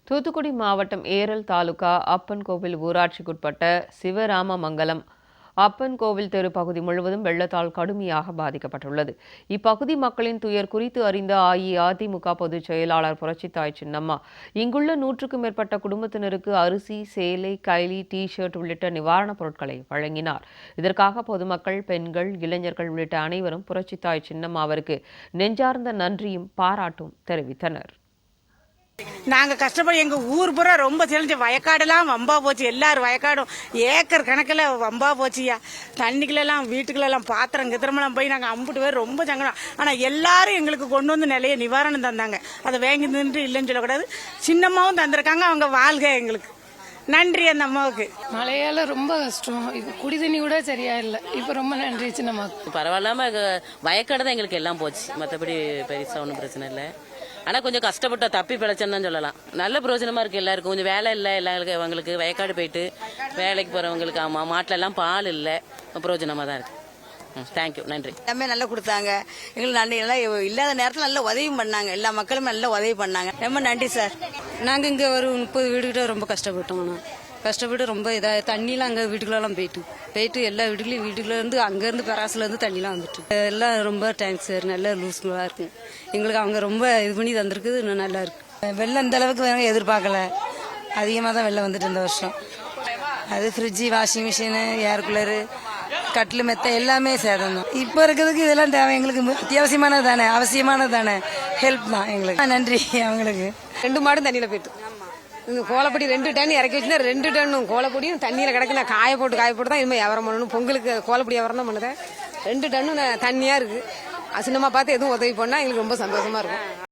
தூத்துக்குடி மாவட்டம் ஏரல் தாலுகா அப்பன் கோவில் ஊராட்சிக்குட்பட்ட சிவராமமங்கலம் அப்பன் கோவில் தெரு பகுதி முழுவதும் வெள்ளத்தால் கடுமையாக பாதிக்கப்பட்டுள்ளது. இப்பகுதி மக்களின் துயர் குறித்து அறிந்த அஇஅதிமுக பொதுச் செயலாளர் புரட்சித்தாய் சின்னம்மா இங்குள்ள 100க்கும் மேற்பட்ட குடும்பத்தினருக்கு அரிசி, சேலை, கைலி, டி-ஷர்ட் உள்ளிட்ட நிவாரணப் பொருட்களை வழங்கினார். இதற்காக பொதுமக்கள், பெண்கள், இளைஞர்கள் உள்ளிட்ட அனைவரும் புரட்சித்தாய் சின்னம்மாவிற்கு நெஞ்சார்ந்த நன்றியும் பாராட்டும் தெரிவித்தனர். நாங்க கஷ்டப்பட்டு எங்க ஊர் பூரா ரொம்ப தெளிஞ்ச வயக்காடெல்லாம் வம்பா போச்சு. எல்லாரும் வயக்காடும் ஏக்கர் கணக்கில் வம்பா போச்சுயா. தண்ணிக்குள்ளெல்லாம் வீட்டுக்குள்ளெல்லாம் பாத்திரம் கித்திரமெல்லாம் போய் நாங்கள் அம்புட்டு பேர் ரொம்ப சங்கடம். ஆனால் எல்லாரும் எங்களுக்கு கொண்டு வந்து நிலைய நிவாரணம் தந்தாங்க. அதை வாங்கி நின்று இல்லைன்னு சொல்லக்கூடாது. சின்னம்மாவும் தந்திருக்காங்க. அவங்க வாழ்க. எங்களுக்கு நன்றி அந்த அம்மாவுக்கு. மழையால ரொம்ப கஷ்டம். இப்போ குடி தண்ணி கூட சரியா இல்லை. இப்போ ரொம்ப நன்றி சின்னம்மாவுக்கு. பரவாயில்லாம வயக்காடு தான் எங்களுக்கு எல்லாம் போச்சு. மற்றபடி பெருசா ஒன்றும் பிரச்சனை இல்லை. ஆனால் கொஞ்சம் கஷ்டப்பட்ட தப்பி பிழைச்சேன்னு தான் சொல்லலாம். நல்ல பிரயோஜனமா இருக்கு. எல்லாருக்கும் கொஞ்சம் வேலை இல்லை. எல்லாருக்கும் அவங்களுக்கு வயக்காடு போயிட்டு வேலைக்கு போறவங்களுக்கு மாட்டில எல்லாம் பால் இல்லை. பிரயோஜனமா தான் இருக்கு. தேங்க்யூ, நன்றி. எல்லாமே நல்லா கொடுத்தாங்க. எங்களுக்கு நன்றி. எல்லாம் இல்லாத நேரத்தில் நல்ல உதவியும் பண்ணாங்க. எல்லா மக்களும் நல்ல உதவி பண்ணாங்க. ரொம்ப நன்றி சார். நாங்கள் இங்கே ஒரு 30 வீடுகிட்ட ரொம்ப கஷ்டப்பட்டோம். கஷ்டப்பட்டு ரொம்ப இதாக தண்ணிலாம் அங்கே வீட்டுக்குள்ளெல்லாம் போயிட்டு எல்லா வீட்டுக்குள்ளேருந்து அங்கேருந்து பெராசிலேருந்து தண்ணிலாம் வந்துட்டு எல்லாம் ரொம்ப தேங்க்ஸ் சார். நல்ல லூஸ்ஃபுல்லாக இருக்கும் எங்களுக்கு. அவங்க ரொம்ப இது பண்ணி தந்திருக்குது. இன்னும் நல்லா இருக்கு. வெள்ளம் இந்த அளவுக்கு எதிர்பார்க்கல. அதிகமாக தான் வெள்ளம் வந்துட்டு இந்த வருஷம். அது fridge, washing machine, air cooler, கட்டில், மெத்த எல்லாமே சேதம் தான். இப்போ இருக்கிறதுக்கு இதெல்லாம் தேவை. எங்களுக்கு அத்தியாவசியமானது தானே, அவசியமானது தானே. ஹெல்ப் தான் எங்களுக்கு. நன்றி அவங்களுக்கு. 2 மாடும் தண்ணியில் போயிட்டு கோலப்பொடி 2 டன் இறக்கி வச்சுன்னா 2 டன்னும் கோலப்பொடியும் தண்ணியில் கிடக்கு. நான் காய போட்டு தான் இனிமேல் வியாபாரம் பண்ணணும். பொங்கலுக்கு கோலப்பொடி வியாபாரம் தான் பண்ணுறேன். 2 டன்னும் தண்ணியாக இருக்குது. சின்னமாக பார்த்து எதுவும் உதவி பண்ணால் எங்களுக்கு ரொம்ப சந்தோஷமா இருக்கும்.